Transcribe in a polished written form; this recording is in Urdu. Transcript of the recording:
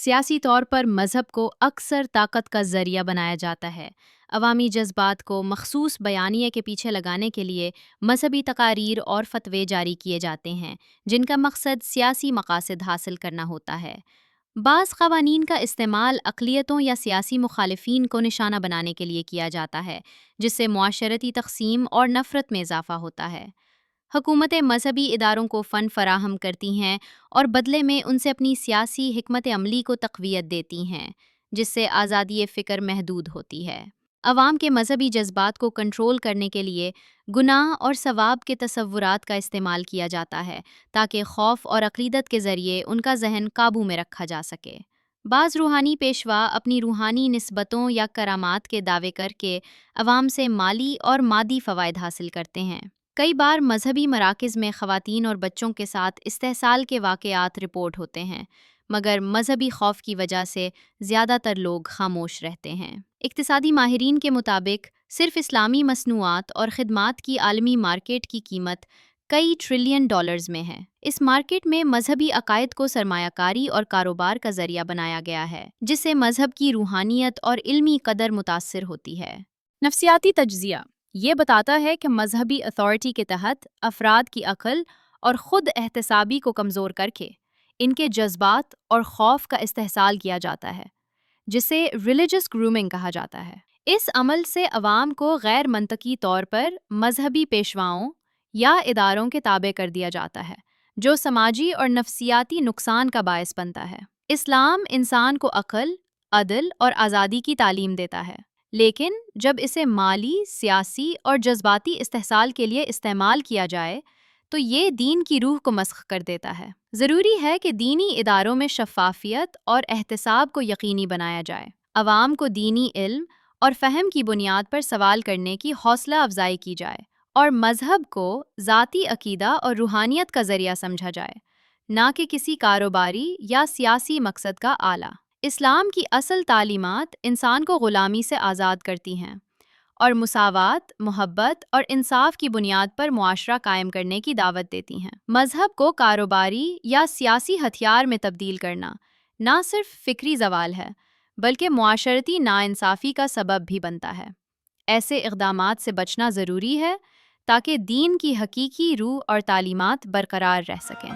سیاسی طور پر مذہب کو اکثر طاقت کا ذریعہ بنایا جاتا ہے۔ عوامی جذبات کو مخصوص بیانیے کے پیچھے لگانے کے لیے مذہبی تقاریر اور فتوے جاری کیے جاتے ہیں، جن کا مقصد سیاسی مقاصد حاصل کرنا ہوتا ہے۔ بعض قوانین کا استعمال اقلیتوں یا سیاسی مخالفین کو نشانہ بنانے کے لیے کیا جاتا ہے، جس سے معاشرتی تقسیم اور نفرت میں اضافہ ہوتا ہے۔ حکومتیں مذہبی اداروں کو فنڈ فراہم کرتی ہیں اور بدلے میں ان سے اپنی سیاسی حکمت عملی کو تقویت دیتی ہیں، جس سے آزادی فکر محدود ہوتی ہے۔ عوام کے مذہبی جذبات کو کنٹرول کرنے کے لیے گناہ اور ثواب کے تصورات کا استعمال کیا جاتا ہے تاکہ خوف اور عقیدت کے ذریعے ان کا ذہن قابو میں رکھا جا سکے۔ بعض روحانی پیشوا اپنی روحانی نسبتوں یا کرامات کے دعوے کر کے عوام سے مالی اور مادی فوائد حاصل کرتے ہیں۔ کئی بار مذہبی مراکز میں خواتین اور بچوں کے ساتھ استحصال کے واقعات رپورٹ ہوتے ہیں، مگر مذہبی خوف کی وجہ سے زیادہ تر لوگ خاموش رہتے ہیں۔ اقتصادی ماہرین کے مطابق صرف اسلامی مصنوعات اور خدمات کی عالمی مارکیٹ کی قیمت کئی ٹریلین ڈالرز میں ہے۔ اس مارکیٹ میں مذہبی عقائد کو سرمایہ کاری اور کاروبار کا ذریعہ بنایا گیا ہے، جس سے مذہب کی روحانیت اور علمی قدر متاثر ہوتی ہے۔ نفسیاتی تجزیہ یہ بتاتا ہے کہ مذہبی اتھارٹی کے تحت افراد کی عقل اور خود احتسابی کو کمزور کر کے ان کے جذبات اور خوف کا استحصال کیا جاتا ہے، جسے ریلیجس گرومنگ کہا جاتا ہے۔ اس عمل سے عوام کو غیر منطقی طور پر مذہبی پیشواؤں یا اداروں کے تابع کر دیا جاتا ہے، جو سماجی اور نفسیاتی نقصان کا باعث بنتا ہے۔ اسلام انسان کو عقل، عدل اور آزادی کی تعلیم دیتا ہے، لیکن جب اسے مالی، سیاسی اور جذباتی استحصال کے لیے استعمال کیا جائے تو یہ دین کی روح کو مسخ کر دیتا ہے۔ ضروری ہے کہ دینی اداروں میں شفافیت اور احتساب کو یقینی بنایا جائے۔ عوام کو دینی علم اور فہم کی بنیاد پر سوال کرنے کی حوصلہ افزائی کی جائے اور مذہب کو ذاتی عقیدہ اور روحانیت کا ذریعہ سمجھا جائے، نہ کہ کسی کاروباری یا سیاسی مقصد کا آلہ۔ اسلام کی اصل تعلیمات انسان کو غلامی سے آزاد کرتی ہیں اور مساوات، محبت اور انصاف کی بنیاد پر معاشرہ قائم کرنے کی دعوت دیتی ہیں۔ مذہب کو کاروباری یا سیاسی ہتھیار میں تبدیل کرنا نہ صرف فکری زوال ہے، بلکہ معاشرتی ناانصافی کا سبب بھی بنتا ہے۔ ایسے اقدامات سے بچنا ضروری ہے تاکہ دین کی حقیقی روح اور تعلیمات برقرار رہ سکیں۔